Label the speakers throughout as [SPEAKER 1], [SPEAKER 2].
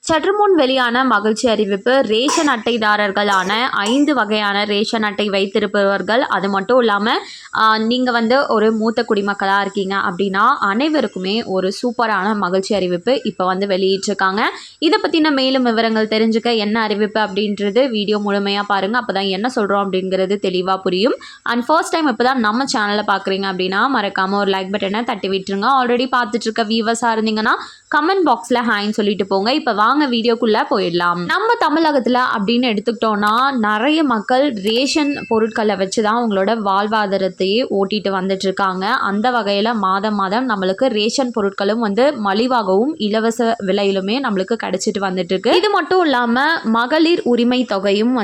[SPEAKER 1] சற்று முன் வெளியான மகிழ்ச்சி அறிவிப்பு. ரேஷன் அட்டைதாரர்களான 5 வகையான ரேஷன் அட்டை வைத்திருப்பவர்கள், அது மட்டும் இல்லாமல் நீங்கள் ஒரு மூத்த குடிமக்களாக இருக்கீங்க அப்படின்னா அனைவருக்குமே ஒரு சூப்பரான மகிழ்ச்சி அறிவிப்பு இப்போ வெளியிட்டிருக்காங்க. இதை பற்றின மேலும் விவரங்கள் தெரிஞ்சுக்க என்ன அறிவிப்பு அப்படின்றது வீடியோ முழுமையாக பாருங்கள். அப்போ தான் என்ன சொல்கிறோம் அப்படிங்கிறது தெளிவாக புரியும். அண்ட் ஃபர்ஸ்ட் டைம் இப்போ தான் நம்ம சேனலை பார்க்குறீங்க அப்படின்னா மறக்காமல் ஒரு லைக் பட்டனை தட்டி விட்டுருங்க. ஆல்ரெடி பார்த்துட்டு இருக்க வியூவர்ஸாக இருந்தீங்கன்னா கமெண்ட் பாக்ஸில் ஹாய்ன்னு சொல்லிட்டு போங்க. இப்போ வாங்க வீடியோக்குள்ளே போயிடலாம். நம்ம தமிழகத்தில் அப்படின்னு எடுத்துக்கிட்டோன்னா நிறைய மக்கள் ரேஷன் பொருட்களை வச்சு தான் அவங்களோட வாழ்வாதாரத்தையே ஓட்டிட்டு வந்துட்டு இருக்காங்க. அந்த வகையில் மாதம் நம்மளுக்கு ரேஷன் பொருட்களும் மலிவாகவும் இலவச விலையிலுமே நம்மளுக்கு கிடைச்சிட்டு வந்துட்டு இருக்கு. இது மட்டும் இல்லாமல் மகளிர் உரிமை தொகையும்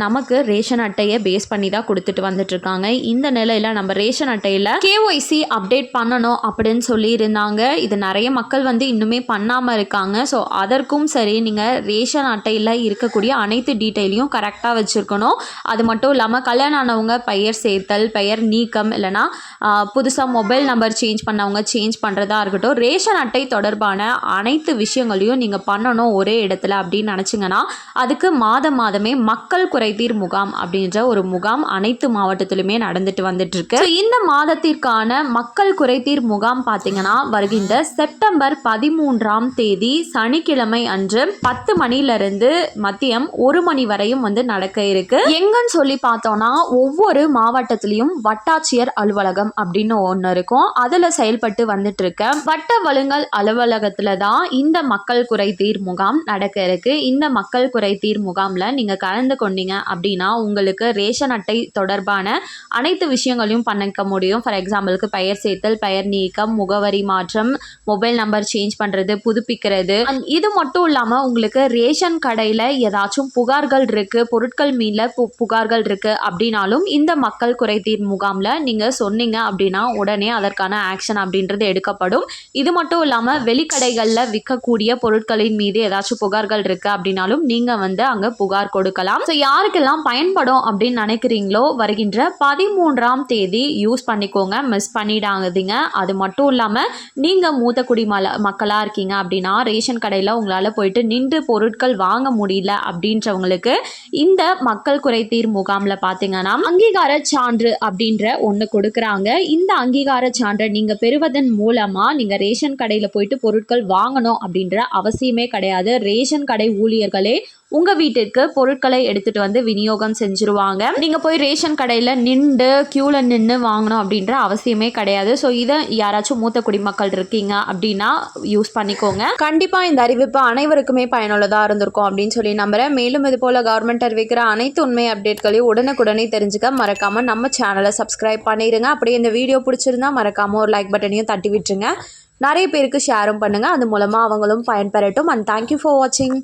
[SPEAKER 1] நமக்கு ரேஷன் அட்டையை பேஸ் பண்ணி தான் கொடுத்துட்டு வந்துட்டு இருக்காங்க. இந்த நிலையில் நம்ம ரேஷன் அட்டையில் KYC அப்டேட் பண்ணணும் அப்படின்னு சொல்லி இருந்தாங்க. இது நிறைய மக்கள் இன்னுமே பண்ணாமல் இருக்காங்க. ஸோ அதற்கும் சரி, நீங்கள் ரேஷன் அட்டையில் இருக்கக்கூடிய அனைத்து டீட்டெயிலையும் கரெக்டாக வச்சுருக்கணும். அது மட்டும் இல்லாமல் கல்யாணம் ஆனவங்க பெயர் சேர்த்தல், பெயர் நீக்கம், இல்லைனா புதுசாக மொபைல் நம்பர் சேஞ்ச் பண்ணவங்க சேஞ்ச் பண்ணுறதா இருக்கட்டும், ரேஷன் அட்டை தொடர்பான அனைத்து விஷயங்களையும் நீங்கள் பண்ணணும் ஒரே இடத்துல அப்படின்னு நினச்சிங்கன்னா அதுக்கு மாதமே மக்கள் குறைதீர் முகாம் அப்படின்ற ஒரு முகாம் அனைத்து மாவட்டத்திலுமே நடந்துட்டு வந்துட்டு இருக்கு. இந்த மாதத்திற்கான மக்கள் குறைதீர் முகாம் பார்த்தீங்கன்னா வருகின்ற செப்டம்பர் 13ஆம் தேதி சனிக்கிழமை அன்று 10 மணிலிருந்து மதியம் 1 மணி வரையும் நடக்க இருக்கு. எங்கன்னு சொல்லி பார்த்தோம்னா ஒவ்வொரு மாவட்டத்திலையும் வட்டாட்சியர் அலுவலகம் அப்படின்னு ஒன்று இருக்கும். அதில் செயல்பட்டு வந்துட்டு இருக்க வட்ட வழங்கல் அலுவலகத்தில் தான் இந்த மக்கள் குறைதீர் முகாம் நடக்க இருக்கு. இந்த மக்கள் குறைதீர் முகாமில் நீங்கள் கலந்து கொண்டீங்க அப்படின்னா உங்களுக்கு ரேஷன் அட்டை தொடர்பான அனைத்து விஷயங்களையும் பண்ணிக்க முடியும். ஃபார் எக்ஸாம்பிளுக்கு பெயர் சேர்த்தல், பெயர் நீக்கம், முகவரி மாற்றம், மொபைல் நம்பர் சேஞ்ச் பண்ணுறது, புதுப்பிக்கிறது. இது மட்டும் இல்லாமல் உங்களுக்கு ரேஷன் கடையில் ஏதாச்சும் புகார்கள் இருக்குது, பொருட்கள் மீது புகார்கள் இருக்குது அப்படின்னாலும் இந்த மக்கள் குறைதீர் முகாமில் நீங்கள் சொன்னீங்க அப்படின்னா உடனே அதற்கான ஆக்ஷன் அப்படின்றது எடுக்கப்படும். இது மட்டும் இல்லாமல் வெளிக்கடைகளில் விற்கக்கூடிய பொருட்களின் மீது ஏதாச்சும் புகார்கள் இருக்குது அப்படின்னாலும் நீங்கள் அங்கே புகார் கொடுக்கலாம். ஸோ யாருக்கெல்லாம் பயன்படும் அப்படின்னு நினைக்கிறீங்களோ வருகின்ற 13ஆம் தேதி யூஸ் பண்ணிக்கோங்க, மிஸ் பண்ணிடாதீங்க. அது மட்டும் இல்லாமல் நீங்கள் மூத்த மக்களாக இருக்கீங்க அப்படின்னா ரேஷன் கடையில் உங்களால் போயிட்டு நின்று பொருட்கள் வாங்க முடியல அப்படின்றவங்களுக்கு இந்த மக்கள் குறைதீர் முகாமில் பார்த்தீங்கன்னா அங்கீகார சான்று அப்படின்ற ஒன்று கொடுக்குறாங்க. இந்த அங்கீகார சான்றை நீங்கள் பெறுவதன் மூலமாக நீங்கள் ரேஷன் கடையில் போயிட்டு பொருட்கள் வாங்கணும் அப்படின்ற அவசியமே கிடையாது. ரேஷன் கடை ஊழியர்களே உங்கள் வீட்டிற்கு பொருட்களை எடுத்துகிட்டு விநியோகம் செஞ்சுருவாங்க. நீங்கள் போய் ரேஷன் கடையில் நின்று க்யூவில் நின்று வாங்கணும் அப்படின்ற அவசியமே கிடையாது. ஸோ இதை யாராச்சும் மூத்த குடிமக்கள் இருக்கீங்க அப்படின்னா யூஸ் பண்ணிக்கோங்க. கண்டிப்பாக இந்த அறிவிப்பு அனைவருக்குமே பயனுள்ளதாக இருந்திருக்கும் அப்படின்னு சொல்லி நம்புகிறேன். மேலும் இது போல் கவர்மெண்ட் அறிவிக்கிற அனைத்து உண்மை அப்டேட்களையும் உடனுக்குடனே தெரிஞ்சுக்க மறக்காமல் நம்ம சேனலை சப்ஸ்கிரைப் பண்ணிடுங்க. அப்படியே இந்த வீடியோ பிடிச்சிருந்தா மறக்காமல் ஒரு லைக் பட்டனையும் தட்டி விட்டுருங்க. நிறைய பேருக்கு ஷேரும் பண்ணுங்கள். அது மூலமாக அவங்களும் பயன்பெறட்டும். அண்ட் தேங்க்யூ ஃபார் வாட்சிங்.